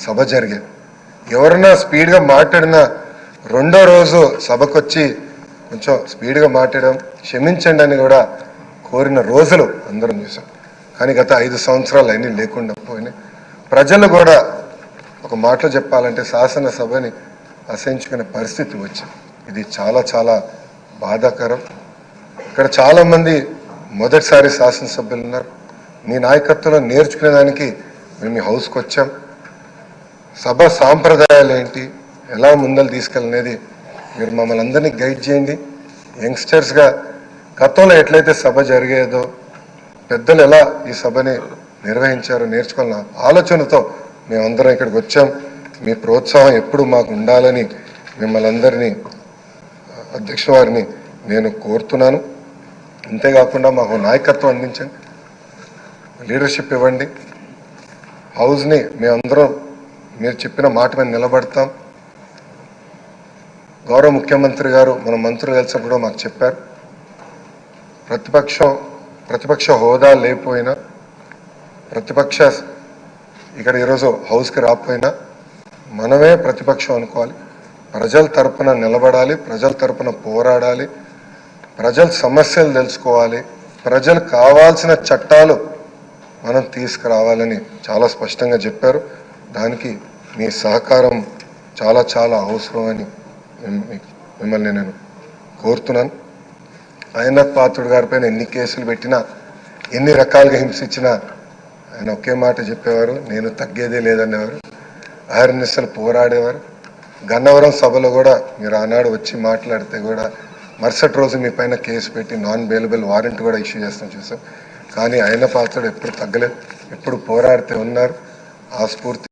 సభ జరిగేది. ఎవరన్నా స్పీడ్గా మాట్లాడినా రెండో రోజు సభకొచ్చి కొంచెం స్పీడ్గా మాట్లాడడం క్షమించండి అని కూడా కోరిన రోజులు అందరం చూసాం. కానీ గత 5 సంవత్సరాలు అన్నీ లేకుండా పోయినాయి. ప్రజలు కూడా ఒక మాటలో చెప్పాలంటే శాసనసభని అసహించుకునే పరిస్థితి వచ్చింది. ఇది చాలా చాలా బాధాకరం. ఇక్కడ చాలామంది మొదటిసారి శాసనసభ్యులు ఉన్నారు. మీ నాయకత్వంలో నేర్చుకునేదానికి మేము ఈ హౌస్కి వచ్చాం. సభ సాంప్రదాయాలు ఏంటి, ఎలా ముందలు తీసుకెళ్ళనేది మీరు మమ్మల్ని అందరినీ గైడ్ చేయండి. యంగ్స్టర్స్గా గతంలో ఎట్లయితే సభ జరిగేదో పెద్దలు ఎలా ఈ సభని నిర్వహించారో నేర్చుకోవాలన్న ఆలోచనతో మేమందరం ఇక్కడికి వచ్చాం. మీ ప్రోత్సాహం ఎప్పుడు మాకు ఉండాలని మిమ్మల్ని అందరినీ అధ్యక్ష వారిని నేను కోరుతున్నాను. అంతేకాకుండా మాకు నాయకత్వం అందించండి, లీడర్షిప్ ఇవ్వండి. హౌస్ని మేమందరం మీరు చెప్పిన మాట మీద నిలబడతాం. గౌరవ ముఖ్యమంత్రి గారు మన మంత్రులు కలిసినప్పుడు మాకు చెప్పారు, ప్రతిపక్ష హోదా లేకపోయినా, ప్రతిపక్ష ఇక్కడ ఈరోజు హౌస్కి రాకపోయినా మనమే ప్రతిపక్షం అనుకోవాలి. ప్రజల తరపున నిలబడాలి, ప్రజల తరపున పోరాడాలి, ప్రజల సమస్యలు తెలుసుకోవాలి, ప్రజలు కావాల్సిన చట్టాలు మనం తీసుకురావాలని చాలా స్పష్టంగా చెప్పారు. దానికి మీ సహకారం చాలా చాలా అవసరం అని మిమ్మల్ని నేను కోరుతున్నాను. అయ్యన్నథ్ పాత్రుడు గారిపైన ఎన్ని కేసులు పెట్టినా, ఎన్ని రకాలుగా హింసించినా ఆయన ఒకే మాట చెప్పేవారు, నేను తగ్గేదే లేదనేవారు. అహర్నిశలు పోరాడేవారు. గన్నవరం సభలో కూడా మీరు ఆనాడు వచ్చి మాట్లాడితే కూడా మరుసటి రోజు మీ పైన కేసు పెట్టి నాన్ బెయిలబుల్ వారెంట్ కూడా ఇష్యూ చేస్తాం చూసాం. కానీ అయ్యన్న పాత్రుడు ఎప్పుడు తగ్గలేదు, ఎప్పుడు పోరాడితే ఉన్నారు. ఆ స్ఫూర్తి